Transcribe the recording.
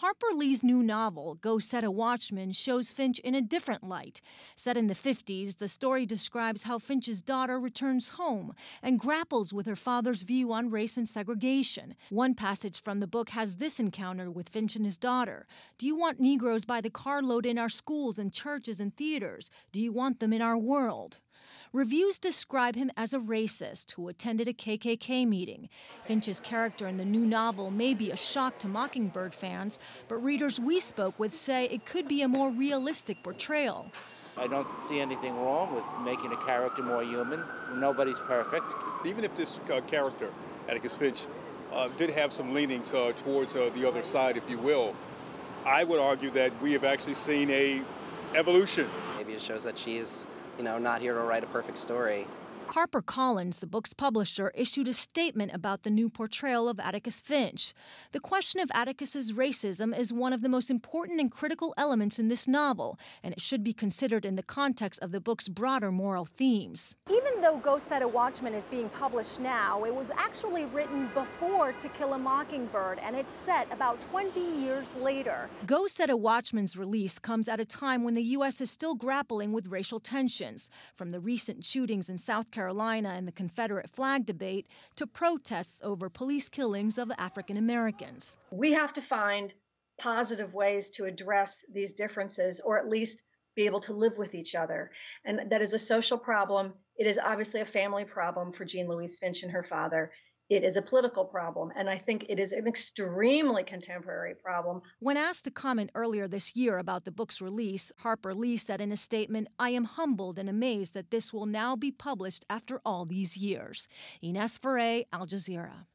Harper Lee's new novel, Go Set A Watchman, shows Finch in a different light. Set in the 50s, the story describes how Finch's daughter returns home and grapples with her father's view on race and segregation. One passage from the book has this encounter with Finch and his daughter. "Do you want Negroes by the carload in our schools and churches and theaters? Do you want them in our world?" Reviews describe him as a racist who attended a KKK meeting. Finch's character in the new novel may be a shock to Mockingbird fans, but readers we spoke with say it could be a more realistic portrayal. I don't see anything wrong with making a character more human. Nobody's perfect. Even if this character, Atticus Finch, did have some leanings towards the other side, if you will, I would argue that we have actually seen a evolution. Maybe it shows that she's not here to write a perfect story. HarperCollins, the book's publisher, issued a statement about the new portrayal of Atticus Finch. The question of Atticus's racism is one of the most important and critical elements in this novel, and it should be considered in the context of the book's broader moral themes. Even though Go Set A Watchman is being published now, it was actually written before To Kill a Mockingbird, and it's set about 20 years later. Go Set A Watchman's release comes at a time when the U.S. is still grappling with racial tensions, from the recent shootings in South Carolina and the Confederate flag debate to protests over police killings of African Americans. We have to find positive ways to address these differences, or at least be able to live with each other. And that is a social problem. It is obviously a family problem for Jean Louise Finch and her father. It is a political problem, and I think it is an extremely contemporary problem. When asked to comment earlier this year about the book's release, Harper Lee said in a statement, "I am humbled and amazed that this will now be published after all these years." Ines Ferre, Al Jazeera.